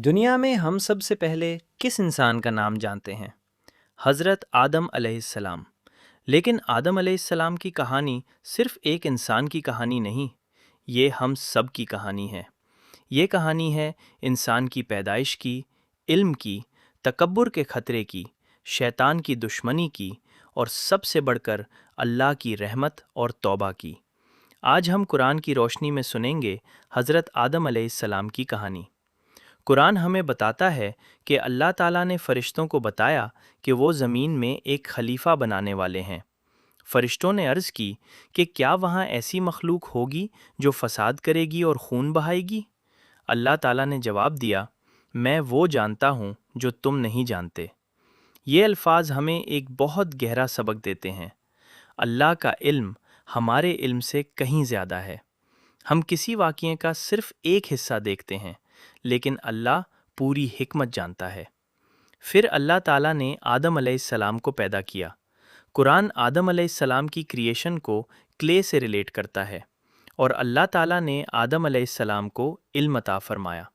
दुनिया में हम सबसे पहले किस इंसान का नाम जानते हैं? हज़रत आदम अलैहिस्सलाम। लेकिन आदम अलैहिस्सलाम की कहानी सिर्फ एक इंसान की कहानी नहीं, ये हम सब की कहानी है। ये कहानी है इंसान की पैदाइश की, इल्म की, तकब्बुर के ख़तरे की, शैतान की दुश्मनी की और सबसे बढ़कर अल्लाह की रहमत और तौबा की। आज हम कुरान की रोशनी में सुनेंगे हज़रत आदम अलैहिस्सलाम की कहानी। कुरान हमें बताता है कि अल्लाह ताला ने फ़रिश्तों को बताया कि वो ज़मीन में एक खलीफा बनाने वाले हैं। फ़रिश्तों ने अर्ज़ की कि क्या वहाँ ऐसी मखलूक होगी जो फ़साद करेगी और खून बहाएगी? अल्लाह ताला ने जवाब दिया, मैं वो जानता हूँ जो तुम नहीं जानते। ये अल्फाज हमें एक बहुत गहरा सबक देते हैं। अल्लाह का इल्म हमारे इल्म से कहीं ज़्यादा है। हम किसी वाक़ये का सिर्फ एक हिस्सा देखते हैं, लेकिन अल्लाह पूरी हिकमत जानता है। फिर अल्लाह ताला ने आदम अलैहिस्सलाम को पैदा किया। कुरान आदम अलैहिस्सलाम की क्रिएशन को क्ले से रिलेट करता है और अल्लाह ताला ने आदम अलैहिस्सलाम को इल्म अता फरमाया।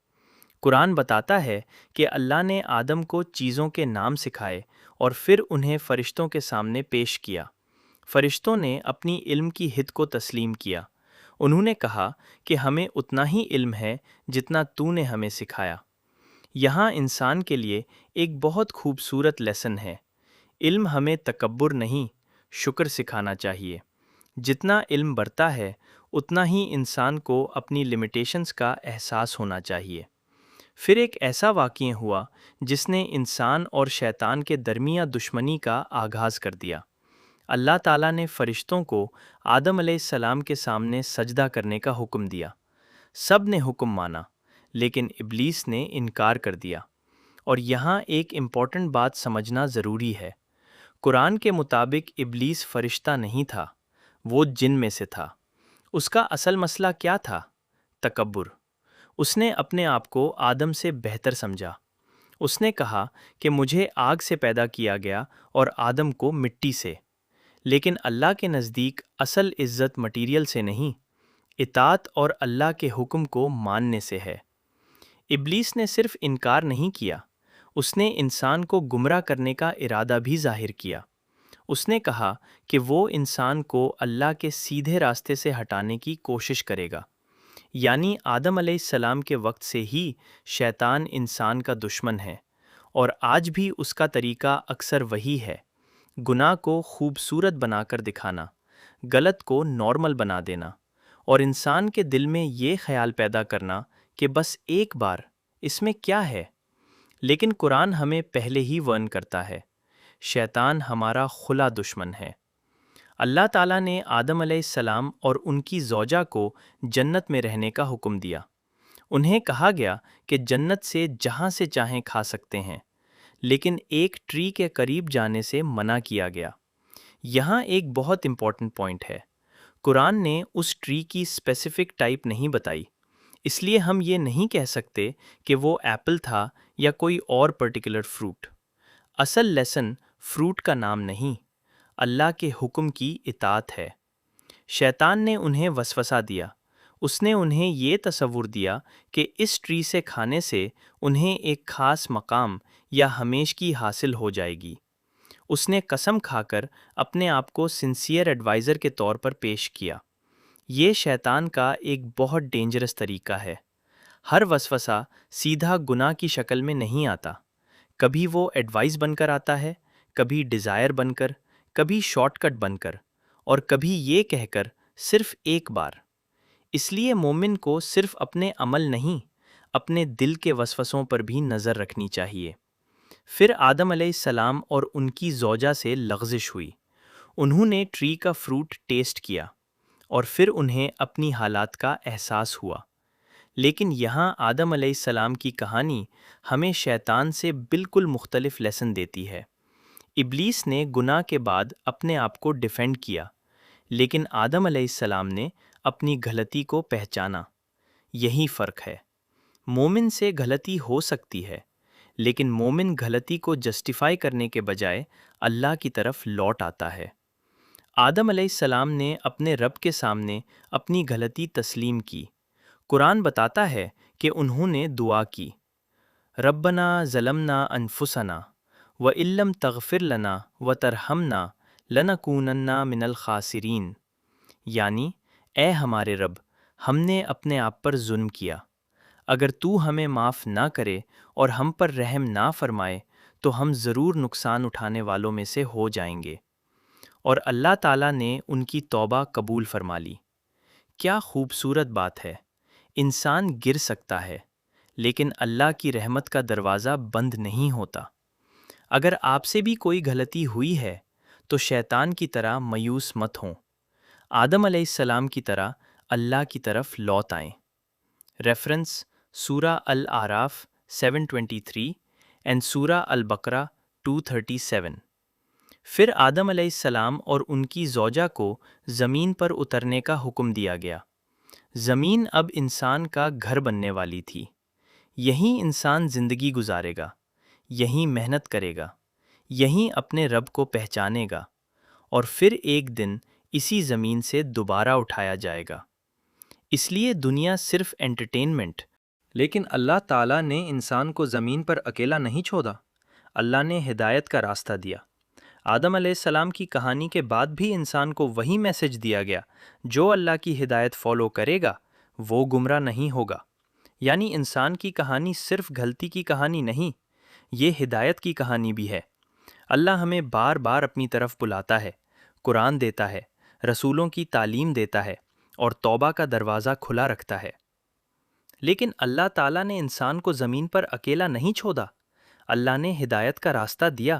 कुरान बताता है कि अल्लाह ने आदम को चीज़ों के नाम सिखाए और फिर उन्हें फ़रिश्तों के सामने पेश किया। फ़रिश्तों ने अपनी इल्म की हिद को तस्लीम किया। उन्होंने कहा कि हमें उतना ही इल्म है जितना तूने हमें सिखाया। यहाँ इंसान के लिए एक बहुत खूबसूरत लेसन है। इल्म हमें तकब्बुर नहीं, शुक्र सिखाना चाहिए। जितना इल्म बढ़ता है, उतना ही इंसान को अपनी लिमिटेशंस का एहसास होना चाहिए। फिर एक ऐसा वाक़या हुआ जिसने इंसान और शैतान के दरमियान दुश्मनी का आगाज़ कर दिया। अल्लाह ताला ने फ़रिश्तों को आदम अलैहिस्सलाम के सामने सजदा करने का हुक्म दिया। सब ने हुक्म माना, लेकिन इब्लीस ने इनकार कर दिया। और यहाँ एक इम्पॉर्टेंट बात समझना ज़रूरी है। कुरान के मुताबिक इब्लीस फ़रिश्ता नहीं था, वो जिन में से था। उसका असल मसला क्या था? तकब्बुर। उसने अपने आप को आदम से बेहतर समझा। उसने कहा कि मुझे आग से पैदा किया गया और आदम को मिट्टी से। लेकिन अल्लाह के नज़दीक असल इज़्ज़त मटीरियल से नहीं, इताअत और अल्लाह के हुक्म को मानने से है। इब्लीस ने सिर्फ इनकार नहीं किया, उसने इंसान को गुमराह करने का इरादा भी ज़ाहिर किया। उसने कहा कि वो इंसान को अल्लाह के सीधे रास्ते से हटाने की कोशिश करेगा। यानी आदम अलैहिस्सलाम के वक्त से ही शैतान इंसान का दुश्मन है और आज भी उसका तरीका अक्सर वही है, गुनाह को खूबसूरत बनाकर दिखाना, गलत को नॉर्मल बना देना और इंसान के दिल में ये ख्याल पैदा करना कि बस एक बार, इसमें क्या है। लेकिन कुरान हमें पहले ही वर्न करता है, शैतान हमारा खुला दुश्मन है। अल्लाह ताला ने आदम अलैहिस्सलाम और उनकी ज़ौजा को जन्नत में रहने का हुक्म दिया। उन्हें कहा गया कि जन्नत से जहाँ से चाहें खा सकते हैं, लेकिन एक ट्री के करीब जाने से मना किया गया। यहाँ एक बहुत इम्पॉर्टेंट पॉइंट है। कुरान ने उस ट्री की स्पेसिफिक टाइप नहीं बताई, इसलिए हम ये नहीं कह सकते कि वो एप्पल था या कोई और पर्टिकुलर फ्रूट। असल लेसन फ्रूट का नाम नहीं, अल्लाह के हुक्म की इताअत है। शैतान ने उन्हें वसवसा दिया। उसने उन्हें ये तसव्वुर दिया कि इस ट्री से खाने से उन्हें एक ख़ास मकाम या हमेशगी हासिल हो जाएगी। उसने कसम खाकर अपने आप को सिंसियर एडवाइज़र के तौर पर पेश किया। ये शैतान का एक बहुत डेंजरस तरीका है। हर वसवसा सीधा गुनाह की शक्ल में नहीं आता। कभी वो एडवाइस बनकर आता है, कभी डिज़ायर बनकर, कभी शॉर्टकट बनकर और कभी ये कहकर सिर्फ एक बार। इसलिए मोमिन को सिर्फ अपने अमल नहीं, अपने दिल के वसवसों पर भी नज़र रखनी चाहिए। फिर आदम अलैहिस्सलाम और उनकी ज़ौजा से लग़ज़िश हुई। उन्होंने ट्री का फ्रूट टेस्ट किया और फिर उन्हें अपनी हालात का एहसास हुआ। लेकिन यहाँ आदम अलैहिस्सलाम की कहानी हमें शैतान से बिल्कुल मुख्तलिफ लेसन देती है। इब्लीस ने गुनाह के बाद अपने आप को डिफेंड किया, लेकिन आदम अलैहिस्सलाम ने अपनी गलती को पहचाना। यही फ़र्क है। मोमिन से गलती हो सकती है, लेकिन मोमिन गलती को जस्टिफाई करने के बजाय अल्लाह की तरफ लौट आता है। आदम अलैहिस्सलाम ने अपने रब के सामने अपनी गलती तस्लीम की। कुरान बताता है कि उन्होंने दुआ की, ربنا ظلمنا انفسنا وَإِلَّمْ تغفر لنا وترحمنا لنکونن من الخاسرین، یعنی اے ہمارے رب، ہم نے اپنے آپ پر ظلم کیا، اگر تو ہمیں معاف نہ کرے اور ہم پر رحم نہ فرمائے تو ہم ضرور نقصان اٹھانے والوں میں سے ہو جائیں گے۔ اور اللہ تعالیٰ نے ان کی توبہ قبول فرما لی۔ کیا خوبصورت بات ہے! انسان گر سکتا ہے لیکن اللہ کی رحمت کا دروازہ بند نہیں ہوتا۔ اگر آپ سے بھی کوئی غلطی ہوئی ہے تو شیطان کی طرح مایوس مت ہوں، آدم علیہ السلام کی طرح اللہ کی طرف لوٹ آئیں۔ ریفرنس: سورہ الاعراف 723 اینڈ سورہ البقرہ 237۔ پھر آدم علیہ السلام اور ان کی زوجہ کو زمین پر اترنے کا حکم دیا گیا۔ زمین اب انسان کا گھر بننے والی تھی۔ یہیں انسان زندگی گزارے گا، یہیں محنت کرے گا، یہیں اپنے رب کو پہچانے گا، اور پھر ایک دن اسی زمین سے دوبارہ اٹھایا جائے گا۔ اس لیے دنیا صرف انٹرٹینمنٹ، لیکن اللہ تعالیٰ نے انسان کو زمین پر اکیلا نہیں چھوڑا۔ اللہ نے ہدایت کا راستہ دیا۔ آدم علیہ السلام کی کہانی کے بعد بھی انسان کو وہی میسج دیا گیا، جو اللہ کی ہدایت فالو کرے گا وہ گمراہ نہیں ہوگا۔ یعنی انسان کی کہانی صرف غلطی کی کہانی نہیں، یہ ہدایت کی کہانی بھی ہے۔ اللہ ہمیں بار بار اپنی طرف بلاتا ہے، قرآن دیتا ہے، رسولوں کی تعلیم دیتا ہے اور توبہ کا دروازہ کھلا رکھتا ہے۔ لیکن اللہ تعالیٰ نے انسان کو زمین پر اکیلا نہیں چھوڑا۔ اللہ نے ہدایت کا راستہ دیا۔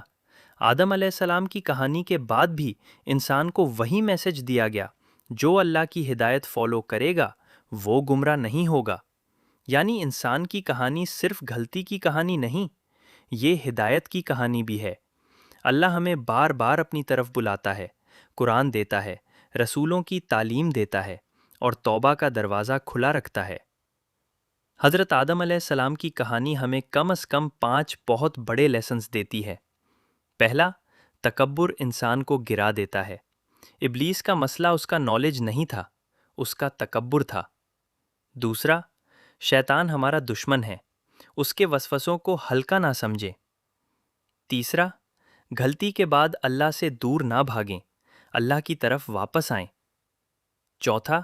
آدم علیہ السلام کی کہانی کے بعد بھی انسان کو وہی میسج دیا گیا، جو اللہ کی ہدایت فالو کرے گا وہ گمراہ نہیں ہوگا۔ یعنی انسان کی کہانی صرف غلطی کی کہانی نہیں، یہ ہدایت کی کہانی بھی ہے۔ اللہ ہمیں بار بار اپنی طرف بلاتا ہے، قرآن دیتا ہے، رسولوں کی تعلیم دیتا ہے اور توبہ کا دروازہ کھلا رکھتا ہے۔ حضرت آدم علیہ السلام کی کہانی ہمیں کم از کم 5 بہت بڑے لیسنز دیتی ہے۔ پہلا، تکبر انسان کو گرا دیتا ہے۔ ابلیس کا مسئلہ اس کا نالج نہیں تھا، اس کا تکبر تھا۔ دوسرا، شیطان ہمارا دشمن ہے، اس کے وسوسوں کو ہلکا نہ سمجھیں۔ تیسرا، غلطی کے بعد اللہ سے دور نہ بھاگیں، اللہ کی طرف واپس آئیں۔ چوتھا،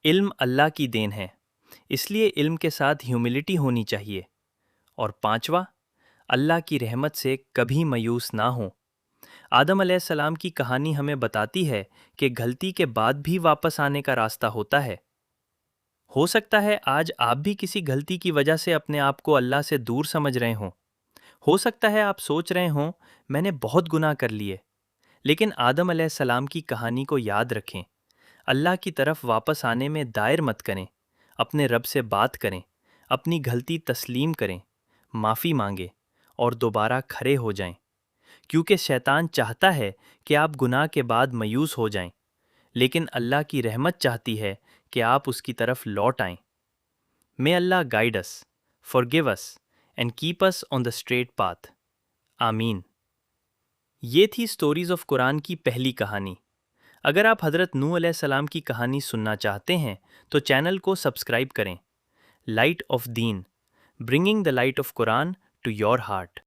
علم اللہ کی دین ہے، اس لیے علم کے ساتھ ہیوملٹی ہونی چاہیے۔ اور پانچواں، اللہ کی رحمت سے کبھی مایوس نہ ہوں۔ آدم علیہ السلام کی کہانی ہمیں بتاتی ہے کہ غلطی کے بعد بھی واپس آنے کا راستہ ہوتا ہے۔ ہو سکتا ہے آج آپ بھی کسی غلطی کی وجہ سے اپنے آپ کو اللہ سے دور سمجھ رہے ہوں۔ ہو سکتا ہے آپ سوچ رہے ہوں میں نے بہت گناہ کر لیے، لیکن آدم علیہ السلام کی کہانی کو یاد رکھیں۔ اللہ کی طرف واپس آنے میں دیر مت کریں، اپنے رب سے بات کریں، اپنی غلطی تسلیم کریں، معافی مانگیں اور دوبارہ کھڑے ہو جائیں، کیونکہ شیطان چاہتا ہے کہ آپ گناہ کے بعد مایوس ہو جائیں، لیکن اللہ کی رحمت چاہتی ہے کہ آپ اس کی طرف لوٹ آئیں۔ May Allah guide us, forgive us and keep us on the straight path. آمین۔ یہ تھی سٹوریز آف قرآن کی پہلی کہانی۔ اگر آپ حضرت نوح علیہ السلام کی کہانی سننا چاہتے ہیں تو چینل کو سبسکرائب کریں۔ Light of Deen, bringing the light of Quran to your heart.